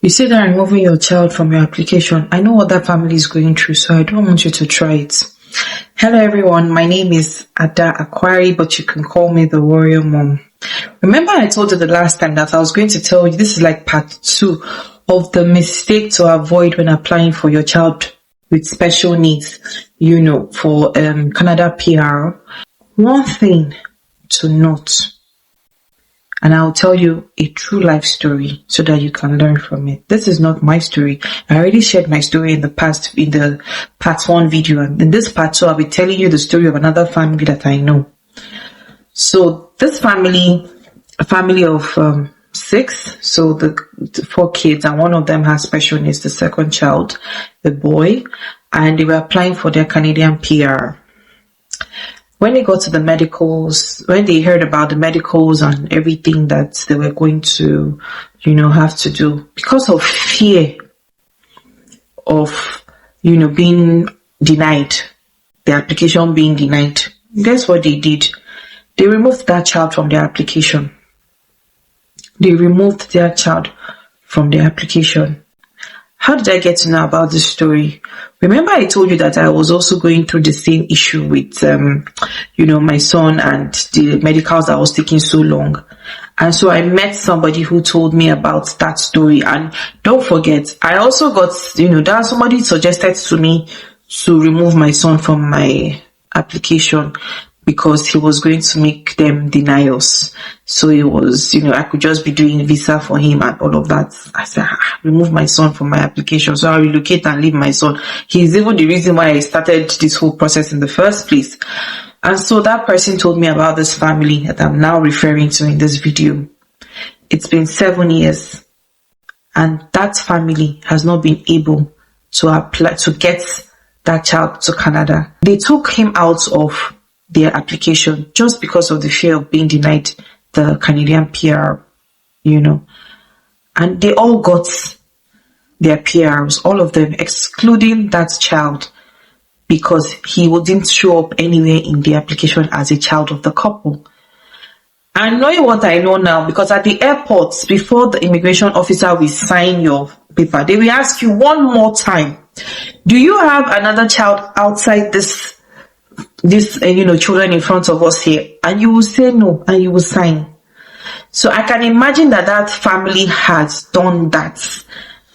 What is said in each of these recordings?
You say that removing your child from your application. I know what that family is going through, so I don't want you to try it. Hello everyone, my name is Ada Aquari, but you can call me the Warrior Mom. Remember I told you the last time that I was going to tell you this is like part 2 of the mistake to avoid when applying for your child with special needs, for Canada PR. One thing to note, and I'll tell you a true life story so that you can learn from it. This is not my story. I already shared my story in the past, in the part 1 video. And in this part 2, I'll be telling you the story of another family that I know. So this family, a family of 6, so the 4 kids, and one of them has special needs, the second child, a boy, and they were applying for their Canadian PR. When they got to the medicals, when they heard about the medicals and everything that they were going to, have to do, because of fear of, being denied, the application being denied, guess what they did? They removed that child from their application. They removed their child from their application. How did I get to know about this story? Remember I told you that I was also going through the same issue with, my son and the medicals that was taking so long. And so I met somebody who told me about that story. And don't forget, I also got, that somebody suggested to me to remove my son from my application because he was going to make them denials. So it was, I could just be doing visa for him and all of that. I said, remove my son from my application. So I relocate and leave my son. He's even the reason why I started this whole process in the first place. And so that person told me about this family that I'm now referring to in this video. It's been 7 years. And that family has not been able to apply, to get that child to Canada. They took him out of their application just because of the fear of being denied the Canadian PR, and they all got their PRs, all of them, excluding that child, because he didn't show up anywhere in the application as a child of the couple. And knowing what I know now, because at the airports, before the immigration officer will sign your paper, they will ask you one more time, do you have another child outside this children in front of us here? And you will say no, and you will sign. So I can imagine that family has done that.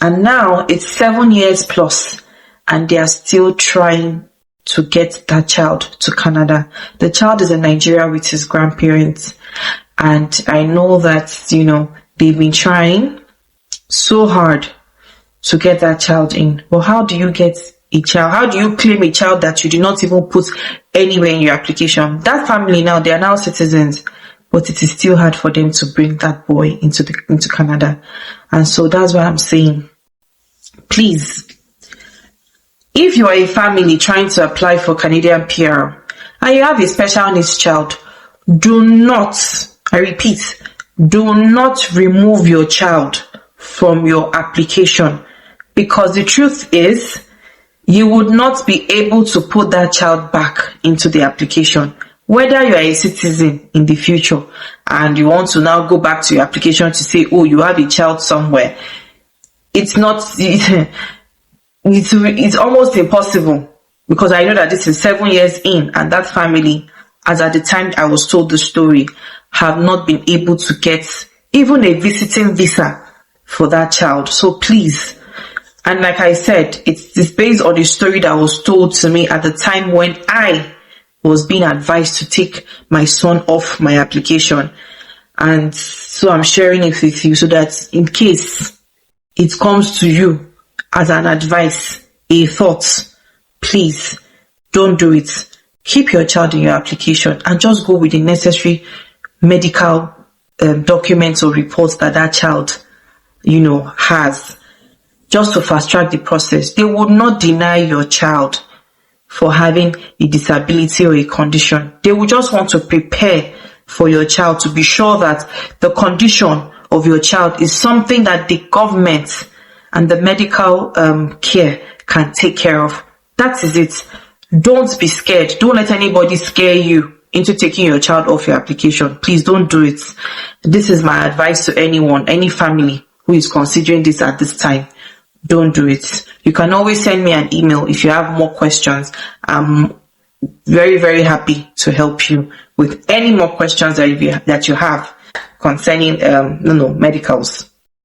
And now it's 7 years plus, and they are still trying to get that child to Canada. The child is in Nigeria with his grandparents. And I know that, they've been trying so hard to get that child in. But how do you get a child? How do you claim a child that you did not even put anywhere in your application? That family now, they are now citizens, but it is still hard for them to bring that boy into Canada. And so that's why I'm saying, please, if you are a family trying to apply for Canadian PR and you have a special needs child, do not, I repeat, do not remove your child from your application, because the truth is, you would not be able to put that child back into the application. Whether you are a citizen in the future and you want to now go back to your application to say, oh, you have a child somewhere, it's almost impossible, because I know that this is 7 years in, and that family, as at the time I was told the story, have not been able to get even a visiting visa for that child. So please, and like I said, it's based on a story that was told to me at the time when I was being advised to take my son off my application. And so I'm sharing it with you so that in case it comes to you as an advice, a thought, please don't do it. Keep your child in your application and just go with the necessary medical documents or reports that child, has, just to fast track the process. They would not deny your child for having a disability or a condition. They will just want to prepare for your child to be sure that the condition of your child is something that the government and the medical care can take care of. That is it. Don't be scared. Don't let anybody scare you into taking your child off your application. Please don't do it. This is my advice to anyone, any family who is considering this at this time, don't do it. You can always send me an email if you have more questions. I'm very, very happy to help you with any more questions that you have concerning medicals.